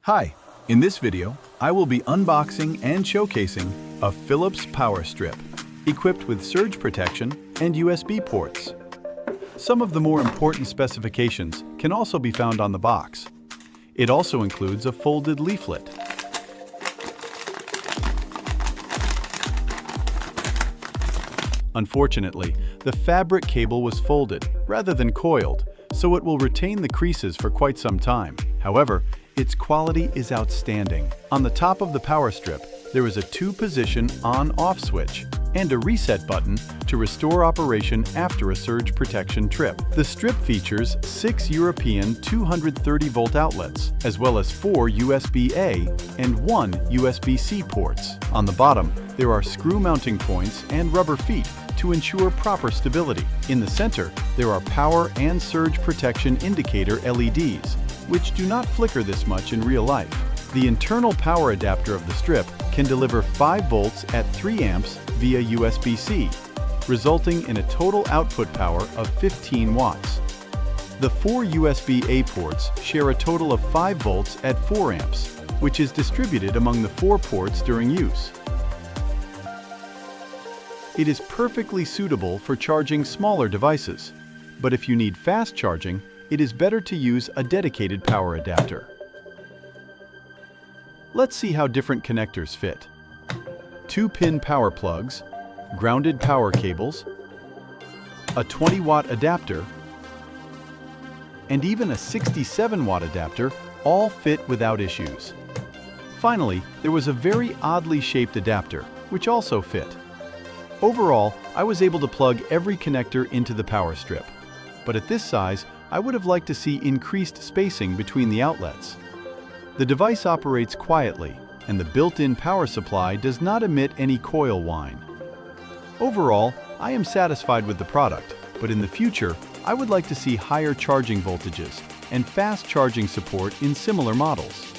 Hi, in this video, I will be unboxing and showcasing a Philips power strip, equipped with surge protection and USB ports. Some of the more important specifications can also be found on the box. It also includes a folded leaflet. Unfortunately, the fabric cable was folded rather than coiled, so it will retain the creases for quite some time. However, its quality is outstanding. On the top of the power strip, there is a 2-position on-off switch and a reset button to restore operation after a surge protection trip. The strip features 6 European 230-volt outlets, as well as 4 USB-A and 1 USB-C ports. On the bottom, there are screw mounting points and rubber feet to ensure proper stability. In the center, there are power and surge protection indicator LEDs, which do not flicker this much in real life. The internal power adapter of the strip can deliver 5 volts at 3 amps via USB-C, resulting in a total output power of 15 watts. The 4 USB-A ports share a total of 5 volts at 4 amps, which is distributed among the 4 ports during use. It is perfectly suitable for charging smaller devices, but if you need fast charging, it is better to use a dedicated power adapter. Let's see how different connectors fit. 2-pin power plugs, grounded power cables, a 20-watt adapter, and even a 67-watt adapter all fit without issues. Finally, there was a very oddly shaped adapter, which also fit. Overall, I was able to plug every connector into the power strip, but at this size, I would have liked to see increased spacing between the outlets. The device operates quietly, and the built-in power supply does not emit any coil whine. Overall, I am satisfied with the product, but in the future, I would like to see higher charging voltages and fast charging support in similar models.